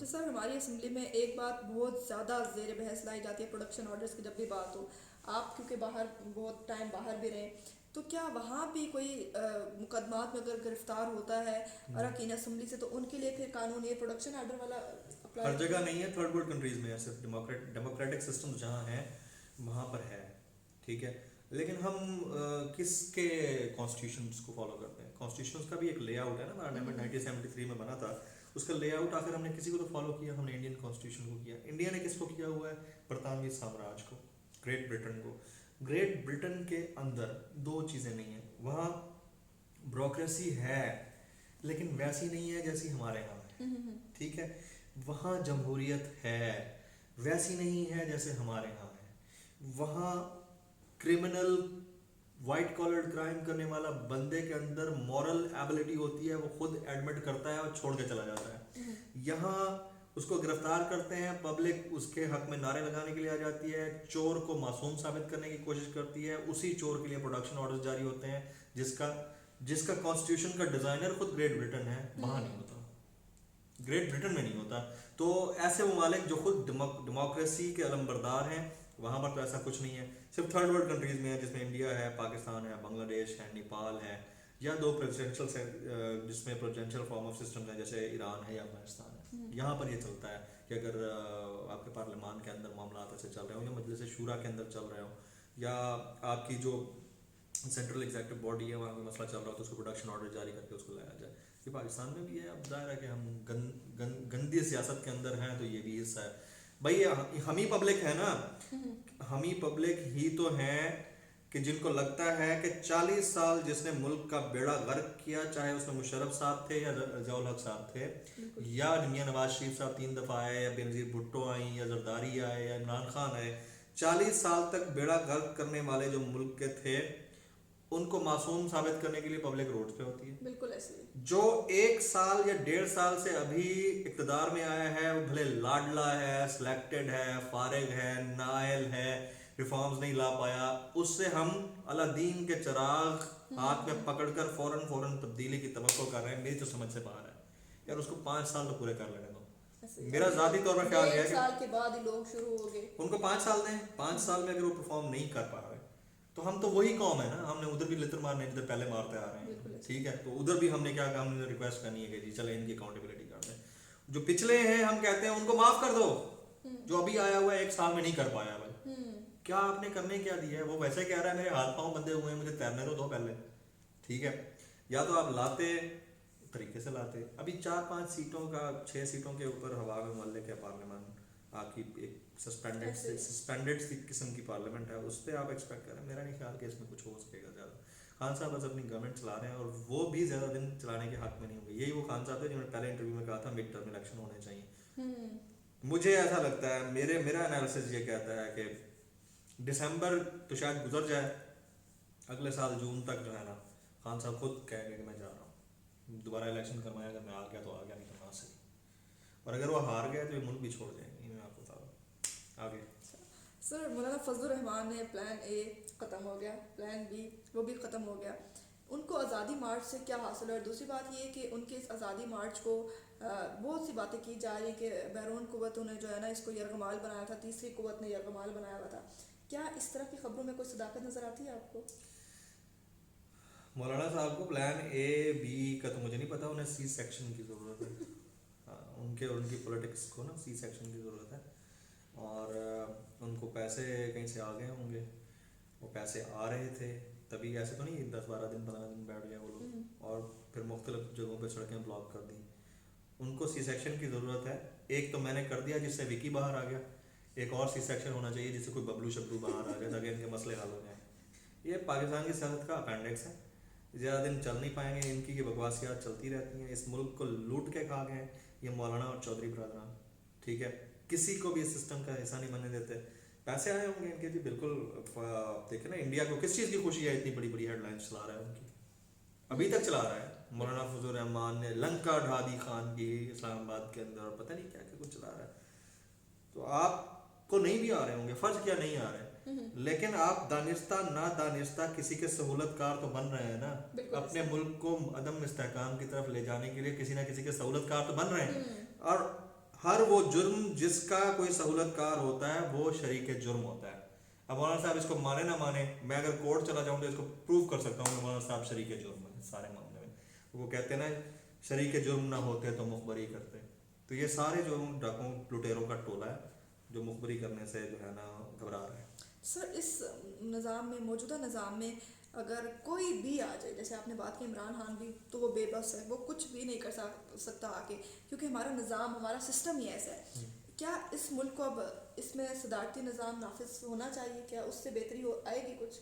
سر ہماری اسمبلی میں ایک بات بہت زیادہ زیر بحث لائی جاتی ہے پروڈکشن آرڈرز کی جب بھی بات ہو. آپ کیونکہ باہر بہت ٹائم باہر بھی رہے, تو کیا وہاں بھی کوئی مقدمات میں اگر گرفتار ہوتا ہے اراکین اسمبلی سے تو ان کے لیے پھر قانون یہ پروڈکشن آرڈر والا ہر اپلائی؟ جگہ نہیں ہے, تھرڈ ورلڈ کنٹریز میں ہے, صرف ڈیموکریٹک سسٹم جہاں ہیں وہاں پر ہے, ٹھیک ہے. لیکن ہم کس کے کانسٹیٹیوشنس کو فالو کرتے ہیں؟ کانسٹیٹیوشنس کا بھی ایک لے آؤٹ ہے نا, ہمارا امینڈمنٹ 1973 میں بنا تھا, اس کا لے آؤٹ آخر ہم نے کسی کو تو فالو کیا, ہم نے انڈین کانسٹیٹیوشن کو کیا. انڈیا نے کس کو کیا ہوا ہے؟ برطانوی سامراج کو, گریٹ برٹن کو. گریٹ برٹن کے اندر دو چیزیں نہیں ہیں, وہاں بیوروکریسی ہے لیکن ویسی نہیں ہے جیسی ہمارے یہاں ہے, ٹھیک ہے. وہاں جمہوریت ہے, ویسی نہیں ہے جیسے ہمارے یہاں ہے. وہاں کرمنل وائٹ کالرڈ کرائم کرنے والا بندے کے اندر مورل ایبلٹی ہوتی ہے, وہ خود ایڈمٹ کرتا ہے اور چھوڑ کے چلا جاتا ہے. یہاں اس کو گرفتار کرتے ہیں, پبلک اس کے حق میں نعرے لگانے کے لیے آ جاتی ہے, چور کو معصوم ثابت کرنے کی کوشش کرتی ہے, اسی چور کے لیے پروڈکشن آرڈرز جاری ہوتے ہیں جس کا کانسٹیٹیوشن کا ڈیزائنر خود گریٹ برٹن ہے, وہاں نہیں ہوتا, گریٹ برٹن میں نہیں ہوتا. تو ایسے ممالک جو خود ڈیموکریسی کے علمبردار ہیں وہاں پر تو ایسا کچھ نہیں ہے. صرف تھرڈ ورلڈ کنٹریز میں ہے, جس میں انڈیا ہے, پاکستان ہے, بنگلہ دیش ہے, نیپال ہے, یا دو پریزیڈنشل جس میں پریزیڈنشل فارم آف سسٹم ہے جیسے ایران ہے یا افغانستان ہے. یہاں پر یہ چلتا ہے کہ اگر آپ کے پارلیمان کے اندر معاملات ایسے چل رہے ہوں یا مجلس شورا کے اندر چل رہے ہوں یا آپ کی جو سینٹرل ایگزیکٹو باڈی ہے وہاں پہ مسئلہ چل رہا ہو تو اس کو پروڈکشن آرڈر جاری کر کے اس کو لایا جائے. یہ پاکستان میں بھی ہے. اب ظاہر ہے کہ ہم گندی سیاست کے اندر ہیں تو یہ بھی حصہ ہے. بھائی ہم ہی پبلک ہے نا, ہم ہی پبلک ہی تو ہیں کہ جن کو لگتا ہے کہ 40 سال جس نے ملک کا بیڑا غرق کیا, چاہے اس میں مشرف صاحب تھے یا ضیاء الحق صاحب تھے یا میاں نواز شریف صاحب 3 دفعہ آئے یا بینظیر بھٹو آئیں یا زرداری آئے یا عمران خان آئے, 40 سال تک بیڑا غرق کرنے والے جو ملک کے تھے ان کو معصوم ثابت کرنے کے لیے پبلک روڈ پہ ہوتی ہے. بالکل ایسے ہی. جو 1 سال یا 1.5 سال سے ابھی اقتدار میں آیا ہے وہ بھلے لاڈلا ہے, سلیکٹڈ ہے, فارغ ہے, نائل ہے, ریفارمز نہیں لا پایا, اس سے ہم الادین کے چراغ ہاتھ میں پکڑ کر فوراً تبدیلی کی توقع کر رہے ہیں. میری تو سمجھ سے باہر ہے یار, اس کو 5 سال تو پورے کر لینے دو. میرا ذاتی طور پر خیال یہ ہے کہ 1 سال کے بعد ہی لوگ شروع ہو گئے, ان کو 5 سال دیں. 5 سال میں اگر وہ پرفارم نہیں کر پا رہے تو ہم تو وہی قوم ہے نا, ہم نے ادھر بھی لتر مارنے جدھر پہلے مارتے آ رہے ہیں, ٹھیک ہے. تو ادھر بھی ہم نے کیا کہا, ہم نے ریکویسٹ کرنی ہے کہ جی چلے ان کی اکاؤنٹیبلٹی کر دیں. جو پچھلے ہیں ہم کہتے ہیں ان کو معاف کر دو, جو ابھی آیا ہوا ہے 1 سال میں نہیں کر پایا. بھائی کیا آپ نے کرنے کیا دیا ہے؟ وہ ویسے کہہ رہا ہے میرے ہاتھ پاؤں بندے ہوئے ہیں, مجھے تیرنے تو دو پہلے, ٹھیک ہے. یا تو آپ لاتے طریقے سے لاتے. ابھی 4-5 سیٹوں کا 6 سیٹوں کے اوپر ہوا میں ملک ہے پارلیمان, آپ کی ایک سسپینڈڈ قسم کی پارلیمنٹ ہے, اس پہ آپ ایکسپیکٹ کریں. میرا نہیں خیال کہ اس میں کچھ ہو سکے گا زیادہ. خان صاحب بس اپنی گورنمنٹ چلا رہے ہیں اور وہ بھی زیادہ دن چلانے کے حق میں نہیں ہوں گے. یہی وہ خان صاحب تھے جنہوں نے پہلے انٹرویو میں کہا تھا مڈ ٹرم الیکشن ہونے چاہیے. مجھے ایسا لگتا ہے, میرا انالیسس یہ کہتا ہے کہ دسمبر تو شاید گزر جائے, اگلے سال جون تک جو ہے نا خان صاحب خود کہیں گے کہ میں جا رہا ہوں, دوبارہ الیکشن کروایا, اگر میں آ گیا تو آ گیا, نہیں تو نہ صحیح. اور اگر وہ ہار گئے تو یہ ملک بھی چھوڑ جائیں گے, میں آپ کو بتا رہا ہوں. آگے سر مولانا فضل الرحمان نے پلان اے ختم ہو گیا, پلان بی وہ بھی ختم ہو گیا, ان کو آزادی مارچ سے کیا حاصل ہے؟ اور دوسری بات یہ کہ ان کے اس آزادی مارچ کو بہت سی باتیں کی جا رہی کہ بیرون قوتوں نے جو ہے نا اس کو یرغمال بنایا تھا, تیسری قوت نے یرغمال بنایا ہوا تھا. کیا اس طرح کی خبروں میں کوئی صداقت نظر آتی ہے آپ کو؟ مولانا صاحب کو پلان اے بی کا تو مجھے نہیں پتا, انہیں سی سیکشن کی ضرورت ہے. ان کی پولیٹکس کو نا سی سیکشن کی ضرورت ہے, اور ان کو پیسے کہیں سے آ گئے ہوں گے, وہ پیسے آ رہے تھے تبھی, ایسے تو نہیں 10-12 دن 15 دن بیٹھ گئے وہ لوگ اور پھر مختلف جگہوں پہ سڑکیں بلاک کر دیں. ان کو سی سیکشن کی ضرورت ہے. ایک تو میں نے کر دیا جس سے وکی باہر آ گیا, ایک اور سی سیکشن ہونا چاہیے جس سے کوئی ببلو شبلو باہر آ جائے تاکہ ان کے مسئلے حل ہو جائیں. یہ پاکستان کی سیاست کا اپینڈکس ہے, زیادہ دن چل نہیں پائیں گے, ان کی یہ بکواسیات چلتی رہتی ہیں. اس ملک کو لوٹ کے کھا گئے یہ مولانا اور چودھری برادران, ٹھیک ہے. کسی کو بھی اس سسٹم کا حصہ نہیں بننے دیتے. پیسے آئے ہوں گے ان کے, جی بالکل. دیکھیں نا انڈیا کو کس چیز کی خوشی ہے, اتنی بڑی بڑی ہیڈ لائنس چلا رہا ہے ان کی, ابھی تک چلا رہا ہے. مولانا فضل الرحمان نے لنکا ڈھا دی خان کی اسلام آباد کے اندر, اور پتہ نہیں کیا کیا کچھ چلا رہا ہے. تو آپ کو نہیں بھی آ رہے ہوں گے, فرض کیا نہیں آ رہے, لیکن آپ دانستہ نہ دانستہ کسی کے سہولت کار تو بن رہے ہیں نا. اپنے ملک کو عدم استحکام کی طرف لے جانے کے لیے کسی نہ کسی کے سہولت کار تو بن رہے ہیں. اور ہر وہ جرم جس کا کوئی سہولت کار ہوتا ہے وہ شریک جرم ہوتا ہے. اب مولانا صاحب اس کو مانے نہ مانے, میں اگر کورٹ چلا جاؤں تو اس کو پروف کر سکتا ہوں کہ مولانا صاحب شریک جرم ہے سارے معاملے میں. وہ کہتے ہیں نا شریک جرم نہ ہوتے تو مخبری کرتے. تو یہ سارے جو ڈاکوں لٹیروں کا ٹولہ ہے جو مخبری کرنے سے جو ہے نا گھبرا رہا ہے. سر اس نظام میں, موجودہ نظام میں اگر کوئی بھی آ جائے, جیسے آپ نے بات کی عمران خان بھی, تو وہ بے بس ہے, وہ کچھ بھی نہیں کر سکتا آ کے, کیونکہ ہمارا نظام, ہمارا سسٹم ہی ایسا ہے. کیا اس ملک کو اب اس میں صدارتی نظام نافذ ہونا چاہیے؟ کیا اس سے بہتری آئے گی کچھ؟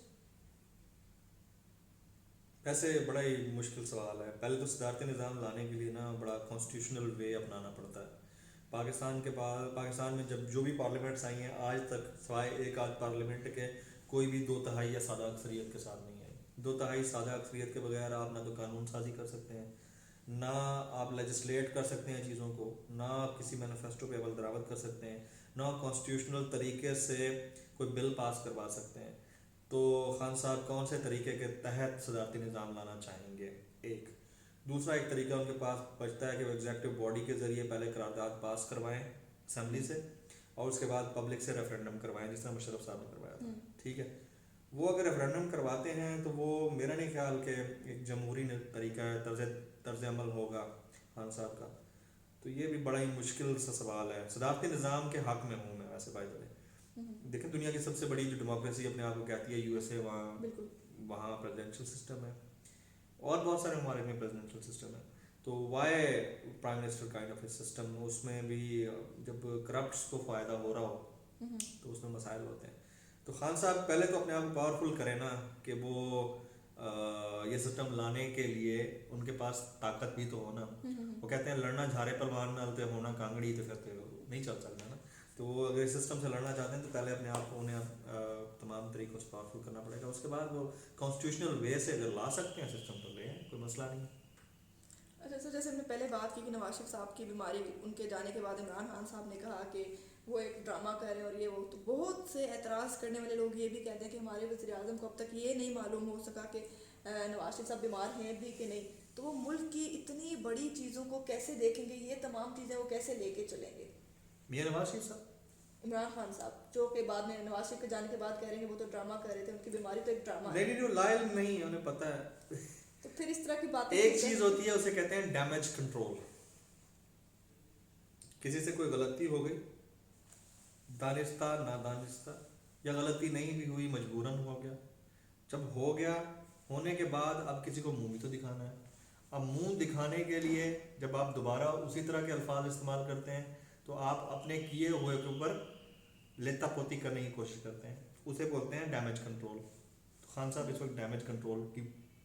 ویسے بڑا ہی مشکل سوال ہے. پہلے تو صدارتی نظام لانے کے لیے نا بڑا کانسٹیٹیوشنل وے اپنانا پڑتا ہے. پاکستان میں جب جو بھی پارلیمنٹس آئی ہیں آج تک سوائے ایک آدھ پارلیمنٹ کے کوئی بھی 2/3 یا سادہ اکثریت کے ساتھ نہیں آئی. 2/3 سادہ اکثریت کے بغیر آپ نہ تو قانون سازی کر سکتے ہیں, نہ آپ لیجسلیٹ کر سکتے ہیں چیزوں کو, نہ آپ کسی مینیفیسٹو پہ عمل درآمد کر سکتے ہیں, نہ کانسٹیٹیوشنل طریقے سے کوئی بل پاس کروا سکتے ہیں. تو خان صاحب کون سے طریقے کے تحت صدارتی نظام لانا چاہیں گے؟ ایک دوسرا ایک طریقہ ان کے پاس بچتا ہے کہ وہ ایگزیکٹو باڈی کے ذریعے پہلے قرارداد پاس کروائیں اسمبلی سے, اور اس کے بعد پبلک سے ریفرینڈم کروائیں, جس طرح مشرف صاحب نے کروایا تھا. ٹھیک ہے, وہ اگر ریفرینڈم کرواتے ہیں تو وہ میرا نہیں خیال کہ ایک جمہوری طریقہ ہے, طرز عمل ہوگا خان صاحب کا. تو یہ بھی بڑا ہی مشکل سا سوال ہے. صدارتی نظام کے حق میں ہوں میں ویسے بائی دا وے. دیکھیں دنیا کی سب سے بڑی جو ڈیموکریسی اپنے آپ کو کہتی ہے یو ایس اے, وہاں پریزیڈنشل سسٹم ہے, اور بہت سارے ممالک میں پریزیڈنشل سسٹم ہے. تو why prime minister kind of a system, اس میں بھی جب کرپٹس کو فائدہ ہو رہا ہو تو اس میں مسائل ہوتے ہیں. تو خان صاحب پہلے تو اپنے آپ کو پاورفل کریں نا, کہ وہ یہ سسٹم لانے کے لیے ان کے پاس طاقت بھی تو ہونا. وہ کہتے ہیں لڑنا جھارے پلوان نال تے ہونا کانگڑی, تو پھر نہیں چل سکتا نا. تو وہ اگر اس سسٹم سے لڑنا چاہتے ہیں تو پہلے اپنے آپ کو انہیں تمام طریقوں سے پاورفل کرنا پڑے گا. اس کے بعد وہ کانسٹیٹیوشنل وے سے اگر لا سکتے ہیں سسٹم تو لے, کوئی مسئلہ نہیں. اچھا سر, جیسے ہم نے پہلے بات کی کہ نواز شریف صاحب کی بیماری, ان کے جانے کے بعد عمران خان صاحب نے کہا کہ وہ ایک ڈرامہ کر رہے ہیں, اور یہ وہ, تو بہت سے اعتراض کرنے والے لوگ یہ بھی کہتے ہیں کہ ہمارے وزیر اعظم کو اب تک یہ نہیں معلوم ہو سکا کہ نواز شریف صاحب بیمار ہیں بھی کہ نہیں. تو وہ ملک کی اتنی بڑی چیزوں کو کیسے دیکھیں گے, یہ تمام چیزیں وہ کیسے لے کے چلیں گے؟ میاں نواز شریف صاحب, عمران خان صاحب, جو کہ بعد میں نواز شریف کے جانے کے بعد کہہ رہے ہیں کہ وہ تو ڈرامہ کر رہے تھے, ان کی بیماری تو ایک ڈرامہ ہے. نہیں, لائل نہیں, انہیں پتہ ہے. تو پھر اس طرح کی باتیں ایک چیز ہوتی ہے اسے کہتے ہیں ڈیمیج کنٹرول. کسی سے کوئی غلطی ہو گئی, دانستہ نادانستہ, یا غلطی نہیں بھی ہوئی مجبوراً ہو گیا. جب ہو گیا, ہونے کے بعد اب کسی کو منہ بھی تو دکھانا ہے. اب منہ دکھانے کے لیے جب آپ دوبارہ اسی طرح کے الفاظ استعمال کرتے ہیں تو آپ اپنے کیے ہوئے کے اوپر لیتا پوتی کرنے کی کوشش کرتے ہیں, اسے بولتے ہیں ڈیمیج کنٹرول. تو خان صاحب اس وقت ڈیمیج کنٹرول کی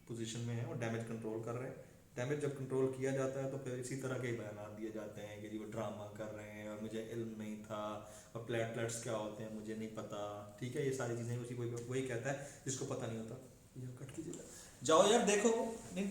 پوزیشن میں ہیں, اور ڈیمیج کنٹرول کر رہے ہیں. ڈیمیج جب کنٹرول کیا جاتا ہے تو پھر اسی طرح کے بیانات دیے جاتے ہیں کہ جی وہ ڈرامہ کر رہے ہیں, اور مجھے علم نہیں تھا, اور پلیٹلیٹس کیا ہوتے ہیں مجھے نہیں پتا. ٹھیک ہے, یہ ساری چیزیں اسی وہی کہتا ہے جس کو پتہ نہیں ہوتا. یہ کٹ کیجیے گا, جاؤ یار دیکھو. نہیں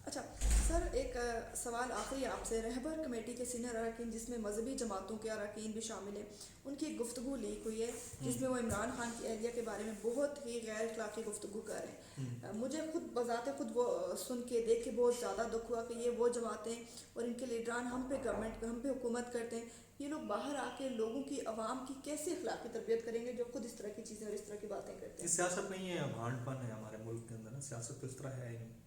اچھا سر, ایک سوال آخری آپ سے. رہبر کمیٹی کے سینئر اراکین جس میں مذہبی جماعتوں کے اراکین بھی شامل ہیں, ان کی ایک گفتگو لیک ہوئی ہے جس میں وہ عمران خان کی اہلیہ کے بارے میں بہت ہی غیر اخلاقی گفتگو کر رہے ہیں. مجھے خود بذات خود وہ سن کے دیکھ کے بہت زیادہ دکھ ہوا کہ یہ وہ جماعتیں اور ان کے لیڈران ہم پہ حکومت کرتے ہیں. یہ لوگ باہر آ کے لوگوں کی, عوام کی کیسے اخلاقی تربیت کریں گے جو خود اس طرح کی چیزیں اور اس طرح کی باتیں کرتے ہیں؟ سیاست نہیں ہے, بھانڈ پن ہے ہمارے ملک کے اندر نا. سیاست تو اس طرح ہے ہی نہیں.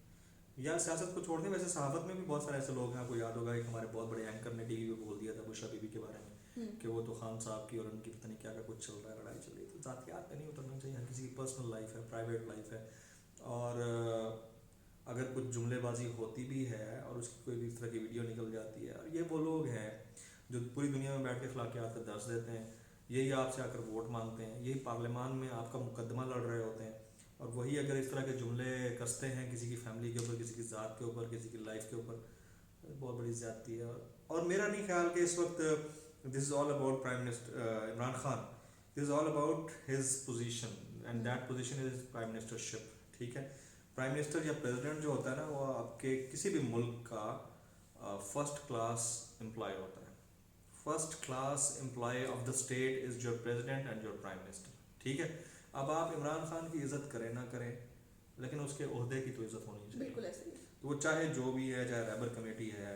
یا سیاست کو چھوڑ دیں, ویسے صحافت میں بھی بہت سارے ایسے لوگ ہیں, آپ کو یاد ہوگا ایک ہمارے بہت بڑے اینکر نے ٹی وی پہ بول دیا تھا بشرا بی بی کے بارے میں کہ وہ تو خان صاحب کی اور ان کی پتہ نہیں کیا کچھ چل رہا ہے, لڑائی چل رہی ہے. تو ذاتیات پہ نہیں اترنا چاہیے, ہر کسی کی پرسنل لائف ہے, پرائیویٹ لائف ہے, اور اگر کچھ جملے بازی ہوتی بھی ہے اور اس کی کوئی بھی اس طرح کی ویڈیو نکل جاتی ہے, اور یہ وہ لوگ ہیں جو پوری دنیا میں بیٹھ کے اخلاقیات کا درس دیتے ہیں, یہی آپ سے آ کر ووٹ مانگتے ہیں, یہی پارلیمان میں آپ کا مقدمہ لڑ رہے ہوتے ہیں, اور وہی اگر اس طرح کے جملے کستے ہیں کسی کی فیملی کے اوپر, کسی کی ذات کے اوپر, کسی کی لائف کے اوپر, بہت بڑی زیادتی ہے. اور میرا نہیں خیال کہ اس وقت this is all about prime minister Imran Khan, this is all about his position, and that position is prime ministership. ٹھیک ہے, پرائم منسٹر یا پریزیڈنٹ جو ہوتا ہے نا, وہ آپ کے کسی بھی ملک کا فرسٹ کلاس امپلائی ہوتا ہے. First class employee of the state is your president and your prime minister. ٹھیک ہے, اب آپ عمران خان کی عزت کریں نہ کریں, لیکن اس کے عہدے کی تو عزت ہونی چاہیے. بالکل ایسے ہی. تو وہ چاہے جو بھی ہے, چاہے رہبر کمیٹی ہے,